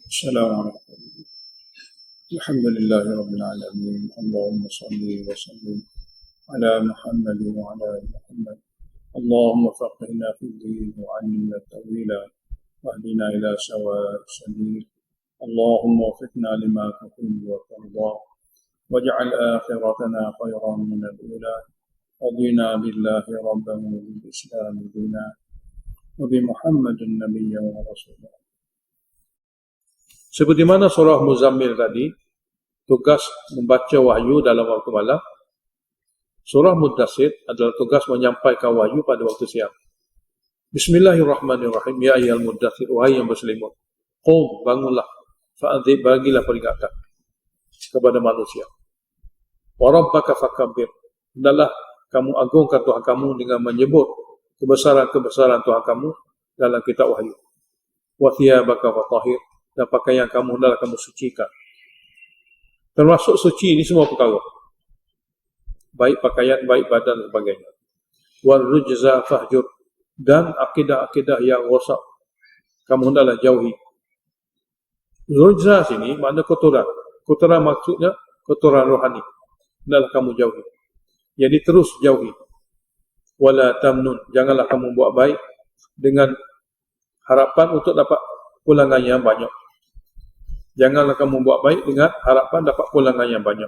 السلام عليكم. الحمد لله رب العالمين. اللهم صل وسلم على محمد وعلى آل محمد. اللهم فقهنا في الدين وعلمنا التأويل واهدنا إلى سواء السبيل. اللهم وفقنا لما تحب وترضى واجعل آخرتنا خيرا من الأولى. رضينا بالله ربا وبالإسلام دينا وبمحمد نبيا ورسولا. Seperti mana surah Muzammil tadi, tugas membaca wahyu dalam waktu malam. Surah Muddatsir adalah tugas menyampaikan wahyu pada waktu siang. Bismillahirrahmanirrahim. Ya ayyuhal muddatsir, wahai yang berselimut. Qum, bangunlah. Fa'adhib, bagilah peringatan kepada manusia. Wa rabbaka fakabbir. Hendaklah kamu agungkan Tuhan kamu dengan menyebut kebesaran-kebesaran Tuhan kamu dalam kitab wahyu. Wa thiyabaka fatahhir. Dan pakaian kamu hendaklah kamu sucikan. Termasuk suci ini semua perkara. Baik pakaian, baik badan dan sebagainya. Wal rujza fahjur. Dan akidah-akidah yang rosak kamu hendaklah jauhi. Rujza sini makna kotoran. Kotoran maksudnya kotoran rohani. Hendaklah kamu jauhi. Jadi terus jauhi. Wala tamnun. Janganlah kamu buat baik dengan harapan untuk dapat pulangan yang banyak. Janganlah kamu buat baik dengan harapan dapat pulangan yang banyak.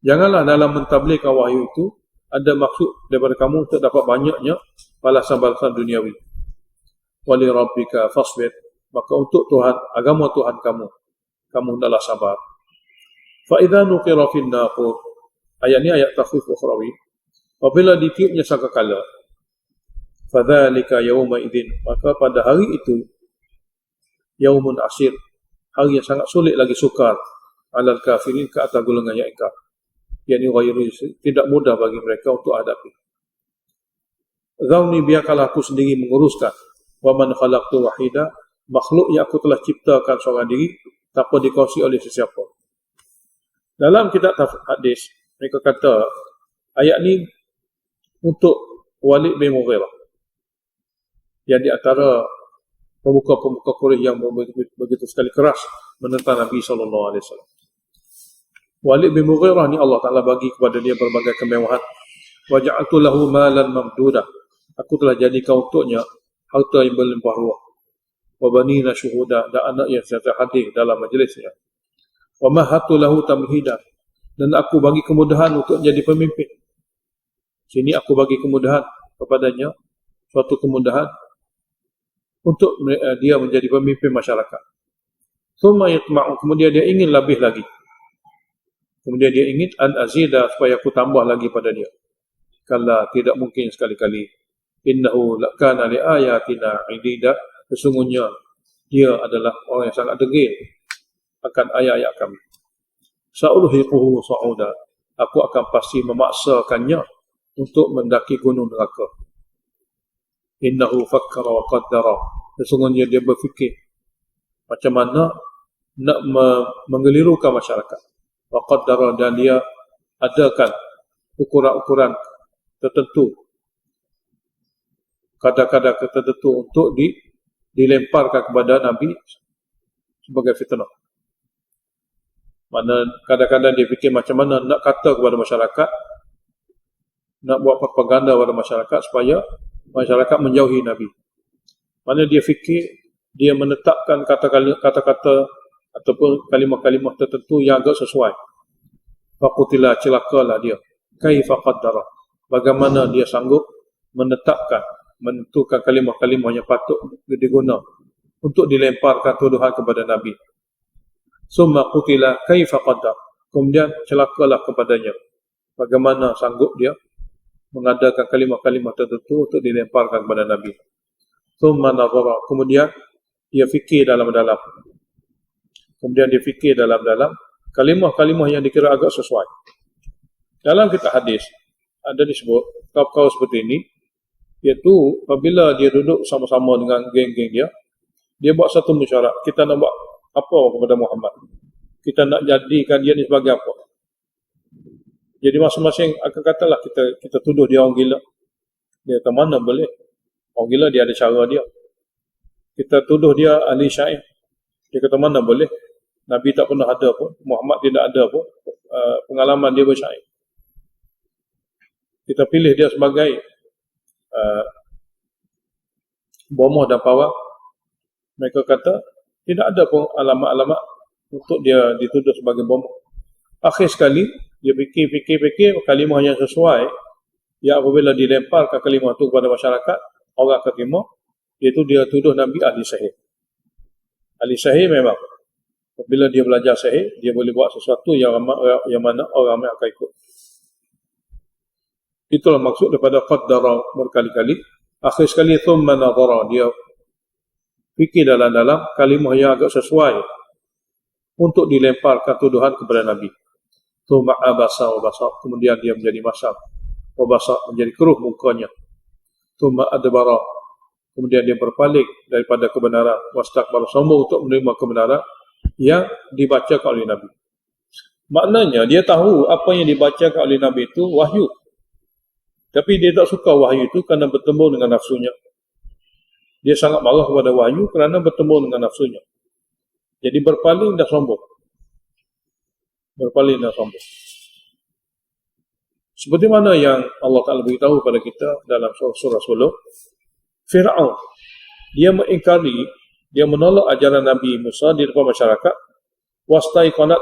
Janganlah dalam mentadbirkan wahyu itu ada maksud daripada kamu untuk dapat banyaknya balasan-balasan duniawi. Wali rabbika fasbir. Maka untuk Tuhan, agama Tuhan kamu hendaklah sabar. Fa idza nuqira fin naqur. Ayat ini ayat takhfif ukhrawi. Apabila ditiupnya sangkakala, fadzalika yauma idzin. Maka pada hari itu yaumun asir, hari yang sangat sulit lagi sukar alal kafirin, ke atas golongan yang ingkar, yakni ghairu, tidak mudah bagi mereka untuk hadapi. Zauni, biarkanlah aku sendiri menguruskan, wa man khalaqtu wahida, makhluk yang aku telah ciptakan seorang diri tanpa dikongsi oleh sesiapa. Dalam kitab hadis mereka kata ayat ni untuk Walid bin Mughirah, yang di antara pemuka-pemuka Quraisy yang begitu sekali keras menentang Nabi SAW. Walid bin Mughirah ni Allah Ta'ala bagi kepada dia berbagai kemewahan. Wa ja'altu lahu malan mamdudah. Aku telah jadikan untuknya harta yang berlimpah ruah. Wa banina syuhuda, dan anak yang sentiasa hadir dalam majlisnya. Wa mahatu lahu tamhidah, dan aku bagi kemudahan untuk jadi pemimpin. Sini aku bagi kemudahan kepadanya, suatu kemudahan untuk dia menjadi pemimpin masyarakat. Thumma yatma'u, kemudian dia ingin lebih lagi. Kemudian dia ingin an azida, supaya aku tambah lagi pada dia. Kalla, tidak mungkin sekali-kali. Innahu lakana li ayatina idida, sesungguhnya dia adalah orang yang sangat degil akan ayat-ayat kami. Sa'ulhiquhu sa'uda, aku akan pasti memaksakannya untuk mendaki gunung neraka. Innahu fakkara wa qaddara, sesungguhnya dia berfikir macam mana nak mengelirukan masyarakat. Wa qaddara, dan dia adakan ukuran-ukuran tertentu, kadar-kadar tertentu untuk dilemparkan kepada Nabi sebagai fitnah. Mana kadang-kadang dia fikir macam mana nak kata kepada masyarakat, nak buat propaganda kepada masyarakat supaya masyarakat menjauhi Nabi. Mana dia fikir dia menetapkan kata-kata ataupun kalimah-kalimah tertentu yang agak sesuai. Faqutila, celakalah dia. Kaifa qaddara, bagaimana dia sanggup menentukan kalimah-kalimah yang patut diguna untuk dilemparkan tuduhan kepada Nabi. Summa qutila kaifa qaddara, kemudian celakalah kepadanya, bagaimana sanggup dia mengadakan kalimah-kalimah tertentu untuk dilemparkan kepada Nabi. Thumma nazara, kemudian dia fikir dalam-dalam. Kemudian dia fikir dalam-dalam kalimah-kalimah yang dikira agak sesuai. Dalam kitab hadis ada disebut kaum-kaum seperti ini, iaitu apabila dia duduk sama-sama dengan geng-geng dia buat satu mesyuarat, kita nak buat apa kepada Muhammad? Kita nak jadikan dia ni sebagai apa? Jadi masing-masing akan katalah kita tuduh dia orang gila. Dia kata, mana boleh? Orang gila dia ada cara dia. Kita tuduh dia ahli syair. Dia kata mana boleh? Nabi tak pernah ada pun, Muhammad tidak ada pun pengalaman dia bersyair. Kita pilih dia sebagai bomoh dan pawang. Mereka kata tidak ada pun alamat-alamat untuk dia dituduh sebagai bomoh. Akhir sekali dia fikir kalimah yang sesuai, yang apabila dilemparkan kalimah itu kepada masyarakat, orang akan terima, iaitu dia tuduh Nabi ahli sihir. Ahli sihir memang apabila dia belajar sihir, dia boleh buat sesuatu yang mana orang ramai akan ikut. Itulah maksud daripada qaddara berkali-kali. Akhir sekali thumma nadhara, dia fikir dalam-dalam kalimah yang agak sesuai untuk dilemparkan tuduhan kepada Nabi. Thumma abasa wa basa, kemudian dia menjadi masam, wa basa, menjadi keruh mukanya. Thumma adbara, kemudian dia berpaling daripada kebenaran, wastakbara, sombong untuk menerima kebenaran yang dibacakan oleh Nabi. Maknanya dia tahu apa yang dibacakan oleh Nabi itu wahyu, tapi dia tak suka wahyu itu kerana bertemu dengan nafsunya. Dia sangat marah kepada wahyu kerana bertemu dengan nafsunya. Jadi berpaling dan sombong. Berpaling dan sombong. Seperti mana yang Allah Ta'ala beritahu kepada kita dalam surah sebelum, Fir'aun, dia mengingkari, dia menolak ajaran Nabi Musa di depan masyarakat, wastaiqanat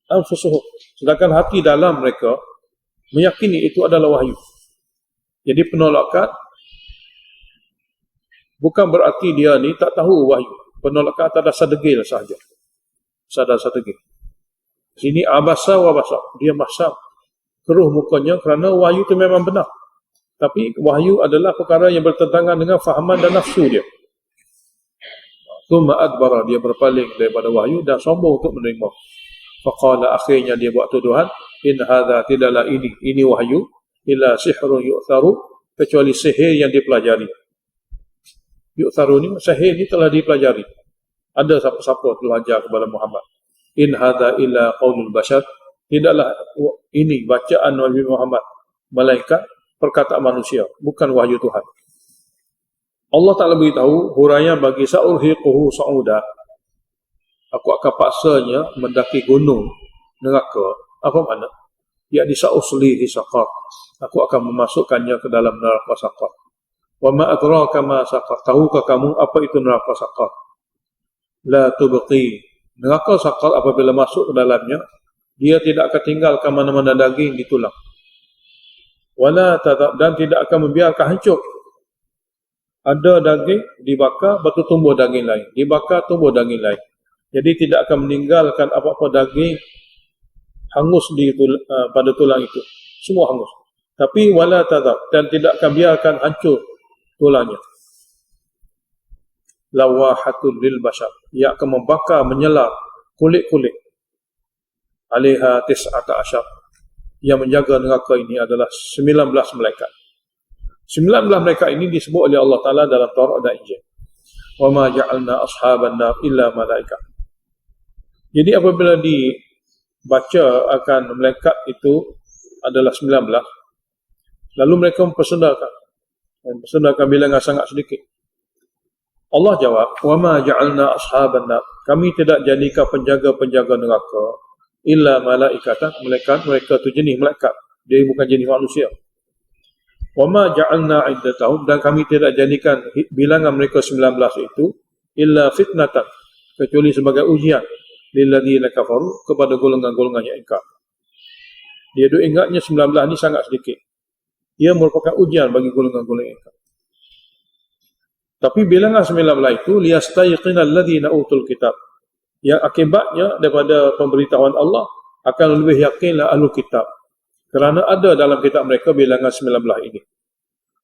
anfusuhum, sedangkan hati dalam mereka meyakini itu adalah wahyu. Jadi penolakan bukan berarti dia ni tak tahu wahyu. Penolakan tak ada sadegil sahaja. Sadar sadegil. Sini abasa wa basa, dia masam, keruh mukanya kerana wahyu itu memang benar. Tapi wahyu adalah perkara yang bertentangan dengan fahaman dan nafsu dia. Thumma adbara, dia berpaling daripada wahyu dan sombong untuk menerima. Faqala, akhirnya dia buat tuduhan, in hadha, tidaklah ini wahyu, illa sihrun yu'tharu, kecuali sihir yang dipelajari. Yu'tharu ni, sihir ni telah dipelajari. Ada siapa-siapa telah ajar kepada Muhammad. In hadha illa qaulul bashar, tidaklah ini bacaan Nabi Muhammad, malaikat, perkataan manusia, bukan wahyu Tuhan. Allah Ta'ala beritahu, huraian bagi sa'urhiquhu sa'uda, aku akan paksanya mendaki gunung neraka. Apa makna? Yakni sa'uslihi saqar, aku akan memasukkannya ke dalam neraka saqar. Wa ma adraka ma saqar, tahukah kamu apa itu neraka saqar? La tubqi, neraka saqar apabila masuk ke dalamnya, dia tidak akan tinggalkan mana-mana daging di tulang. Wala tadab, dan tidak akan membiarkan hancur. Ada daging dibakar, baru tumbuh daging lain. Dibakar, tumbuh daging lain. Jadi tidak akan meninggalkan apa-apa daging hangus pada tulang itu. Semua hangus. Tapi wala tadab, dan tidak akan biarkan hancur tulangnya. Lawahatul lil bashar, ia akan membakar, menyelar kulit-kulit. Alaiha tis'ata asyar, yang menjaga neraka ini adalah 19 malaikat. 19 malaikat ini disebut oleh Allah Ta'ala dalam Taurat dan Injil. Wa ma ja'alna ashaban nar illa malaikat. Jadi apabila dibaca akan malaikat itu adalah 19, lalu mereka mempersendakan bilangan sangat sedikit. Allah jawab, wa ma ja'alna ashaban nar, kami tidak jadikan penjaga-penjaga neraka illa malaikatan, malaikat, mereka itu jenis malaikat, dia bukan jenis manusia. Wa ma ja'alna iddatahum, dan kami tidak jadikan bilangan mereka 19 itu illa fitnatan, kecuali sebagai ujian lil ladzina kafaru, kepada golongan-golongan yang ingkar. Dia tu ingatnya 19 ni sangat sedikit. Ia merupakan ujian bagi golongan-golongan yang ingkar. Tapi bilangan 19 itu liyastayqinal ladzina utul kitab, yang akibatnya daripada pemberitahuan Allah akan lebih yakinlah ahlul kitab, kerana ada dalam kitab mereka bilangan 19 ini.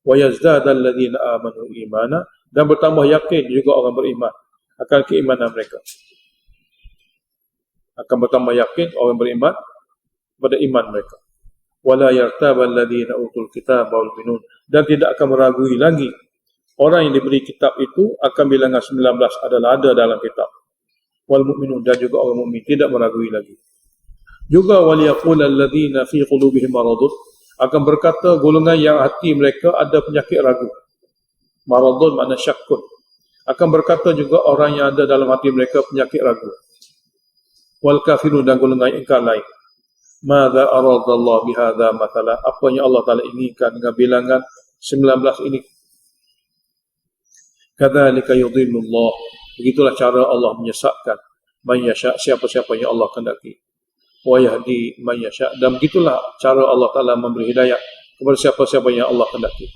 Wa yazdadal ladzina amanu imana, dan bertambah yakin juga orang beriman akan keimanan mereka. Akan bertambah yakin orang beriman pada iman mereka. Wala yartabal ladzina utul kitab wal mu'minun, dan tidak akan meragui lagi orang yang diberi kitab itu akan bilangan 19 adalah ada dalam kitab. Wal mu'minun, dan juga orang mukmin tidak meragui lagi. Juga wal yaqul alladzina fi qulubihim maradun, akan berkata golongan yang hati mereka ada penyakit ragu. Maradun makna syakkun. Akan berkata juga orang yang ada dalam hati mereka penyakit ragu. Wal kafirun dan golongan ingkar lain. Madza aradallahu bihadza mathala, apa yang Allah Taala inginkan dengan bilangan 19 ini. Kadzalika yudhillullah, begitulah cara Allah menyesatkan man yasha, siapa-siapa yang Allah kehendaki. Wa yahdi man yasha, dan begitulah cara Allah Taala memberi hidayah kepada siapa-siapa yang Allah kehendaki.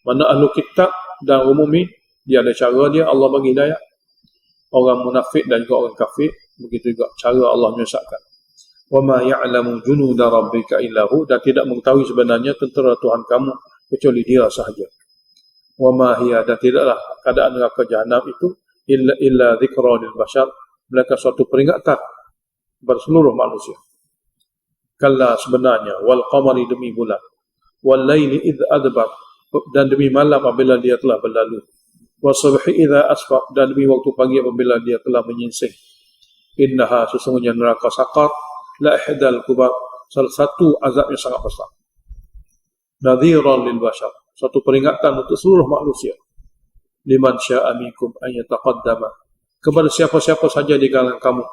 Mana ahlu kitab dan umumin, dia ada cara dia, Allah bagi hidayah. Orang munafik dan juga orang kafir, begitu juga cara Allah menyesatkan. Wa ma ya'lamu junuda rabbika illa hu, dan tidak mengetahui sebenarnya tentera Tuhan kamu kecuali dia sahaja. Wa ma hiya, dan tidaklah keadaan neraka jahanam itu illa dzikra lil bashar, melainkan suatu peringatan bagi seluruh manusia. Kalla, sebenarnya, wal qamari, demi bulan, wal laili idh adbar, dan demi malam apabila dia telah berlalu, was subhi idza asfar, dan demi waktu pagi apabila dia telah menyingsing. Innaha, sesungguhnya neraka sakar, la ihdal kubar, salah satu azab yang sangat besar. Nadhiran lil bashar, satu peringatan untuk seluruh manusia. Liman sya'a minkum an yataqaddama, kepada siapa-siapa saja di kalangan kamu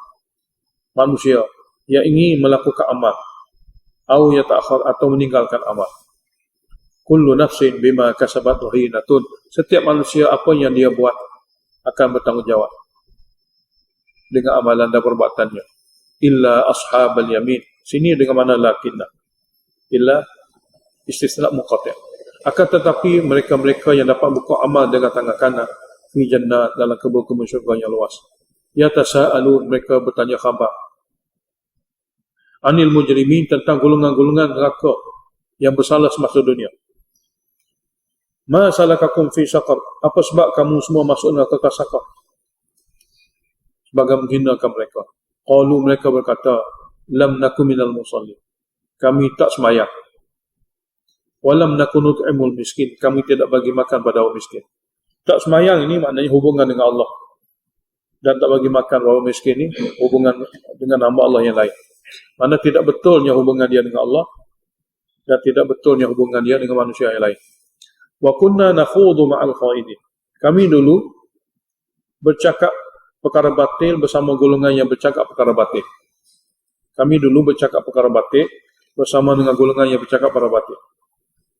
manusia yang ingin melakukan amal, atau yata'akhir, atau meninggalkan amal. Kullu nafsin bima kasabat rahinatun, setiap manusia apa yang dia buat akan bertanggungjawab dengan amalan dan perbuatannya. Illa ashabal yamin, sini dengan mana lakinna, illa istisna muqati'. Akan tetapi mereka-mereka yang dapat buka amal dengan tangan kanan, fi jannat, dalam kebun-kebun syurga yang luas. Yatasaalun, mereka bertanya khabar, anil mujrimin, tentang golongan-golongan neraka yang bersalah semasa dunia. Ma salakakum fi saqar, apa sebab kamu semua masuk neraka saqar? Sebagai menghinakan mereka. Qalu, mereka berkata, lam nakum minal musallin, kami tak sembahyang. Walam nakun nut'imul miskin, kami tidak bagi makan pada orang miskin. Tak sembahyang ini maknanya hubungan dengan Allah, dan tak bagi makan orang miskin ini hubungan dengan hamba Allah yang lain. Mana tidak betulnya hubungan dia dengan Allah, dan tidak betulnya hubungan dia dengan manusia yang lain. Wa kunna nakhudu ma'al khaidin, kami dulu bercakap perkara batil bersama golongan yang bercakap perkara batil. Kami dulu bercakap perkara batil bersama dengan golongan yang bercakap perkara batil.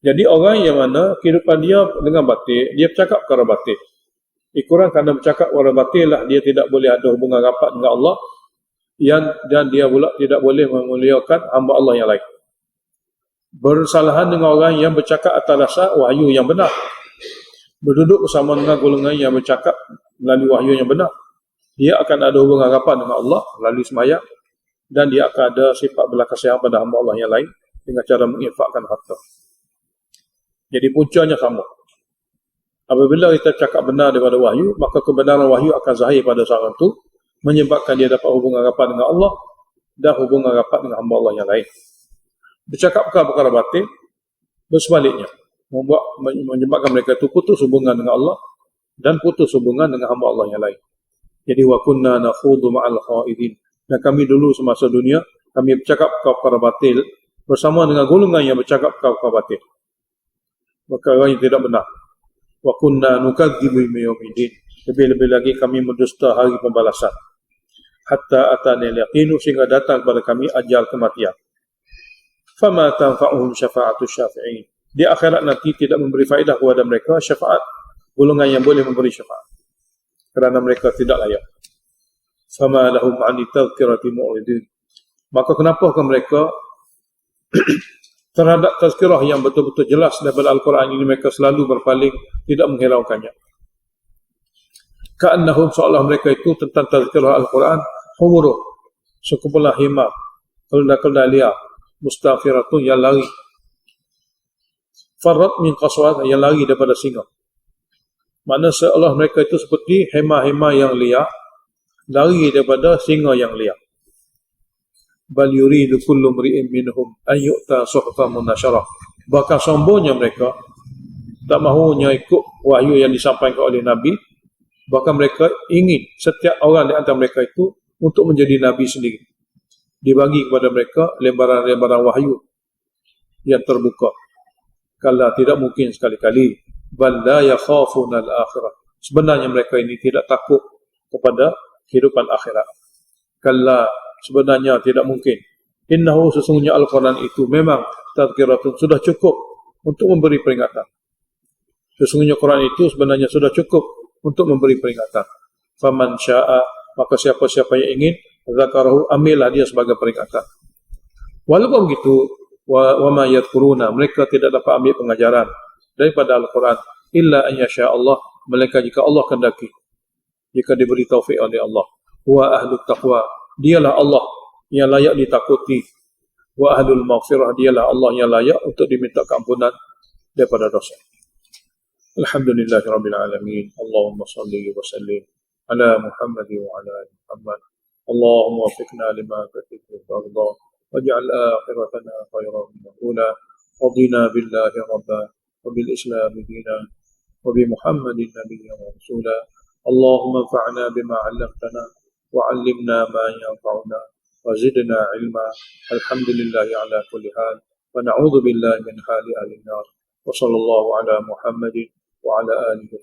Jadi orang yang mana kehidupan dia dengan batil, dia bercakap perkara batil. Kurang kerana bercakap perkara batil lah, dia tidak boleh ada hubungan rapat dengan Allah, dan dia pula tidak boleh memuliakan hamba Allah yang lain. Bersalahan dengan orang yang bercakap atas dasar wahyu yang benar, berduduk bersama dengan golongan yang bercakap melalui wahyu yang benar, dia akan ada hubungan rapat dengan Allah melalui sembahyang, dan dia akan ada sifat belas kasihan pada hamba Allah yang lain dengan cara menginfakkan harta. Jadi puncanya sama. Apabila kita cakap benar daripada wahyu, maka kebenaran wahyu akan zahir pada seorang itu, menyebabkan dia dapat hubungan rapat dengan Allah dan hubungan rapat dengan hamba Allah yang lain. Bercakap perkara batil, bersebaliknya, menyebabkan mereka itu putus hubungan dengan Allah dan putus hubungan dengan hamba Allah yang lain. Jadi wa kunna nakhudu ma'al khaidin, dan kami dulu semasa dunia kami bercakap perkara batil bersama dengan golongan yang bercakap perkara batil, perkara yang tidak benar. Wa kunna nukadzibu biyaumiddin, lebih-lebih lagi kami mendusta hari pembalasan. Hatta atana al-yaqinu, sehingga datang kepada kami ajal kematian. Fama tanfa'uhum syafa'atu syafi'in, di akhirat nanti tidak memberi faedah kepada mereka syafaat golongan yang boleh memberi syafaat, kerana mereka tidak layak. Fama lahum 'ani tadhkirati mu'ridin, maka kenapakah mereka terhadap tazkirah yang betul-betul jelas daripada Al-Quran ini mereka selalu berpaling, tidak menghiraukannya. Ka'annahum, seolah mereka itu tentang tazkirah Al-Quran, humuruh, sekumpulan himar, kelda-kelda liar, mustafiratun, yang lari, farrat min qaswat, yang lari daripada singa. Makna seolah mereka itu seperti hema-hema yang liar, lari daripada singa yang liar. Bal yuridu kullu mri'in minhum an yu'ta suhufan munasyarah, bahkan sombongnya mereka tak mahunya ikut wahyu yang disampaikan oleh Nabi, bahkan mereka ingin setiap orang di antara mereka itu untuk menjadi Nabi sendiri, dibagi kepada mereka lembaran-lembaran wahyu yang terbuka. Kala, tidak mungkin sekali-kali. Bal la yakhafuna al-akhirah, sebenarnya mereka ini tidak takut kepada kehidupan akhirat. Kalla, sebenarnya tidak mungkin. Innahu, sesungguhnya Al-Quran itu memang tazkiratun, sudah cukup untuk memberi peringatan. Sesungguhnya Quran itu sebenarnya sudah cukup untuk memberi peringatan. Faman sya'a, maka siapa-siapa yang ingin, zakarahu, ambillah dia sebagai peringatan. Walaupun begitu, wa ma yadhkuruna, mereka tidak dapat ambil pengajaran daripada Al-Quran illa an yasha Allah, melainkan jika Allah kehendaki, jika diberi taufik oleh Allah. Wa ahlut taqwa, dialah Allah yang layak ditakuti. Wa ahlul maghfirah, dialah Allah yang layak untuk diminta keampunan daripada dosa. Alhamdulillahirabbil alamin. Allahumma shalli wa sallim ala Muhammad wa ala ali Muhammad. Allahumma waffiqna lima tuhibbu wa tarda waj'al akhiratana khairan min al-ula. Radina billahi rabba wa bil islam dinan wa bi Muhammadin nabiyyan wa rasula. Allahumma anfa'na bima 'allamtana wa 'allimna ma yanfa'una wa zidna 'ilma. Alhamdulillahi ala kulli hal wa na'udzu billahi min hali ahli an-nar. Wa sallallahu ala Muhammadin wa ala alihi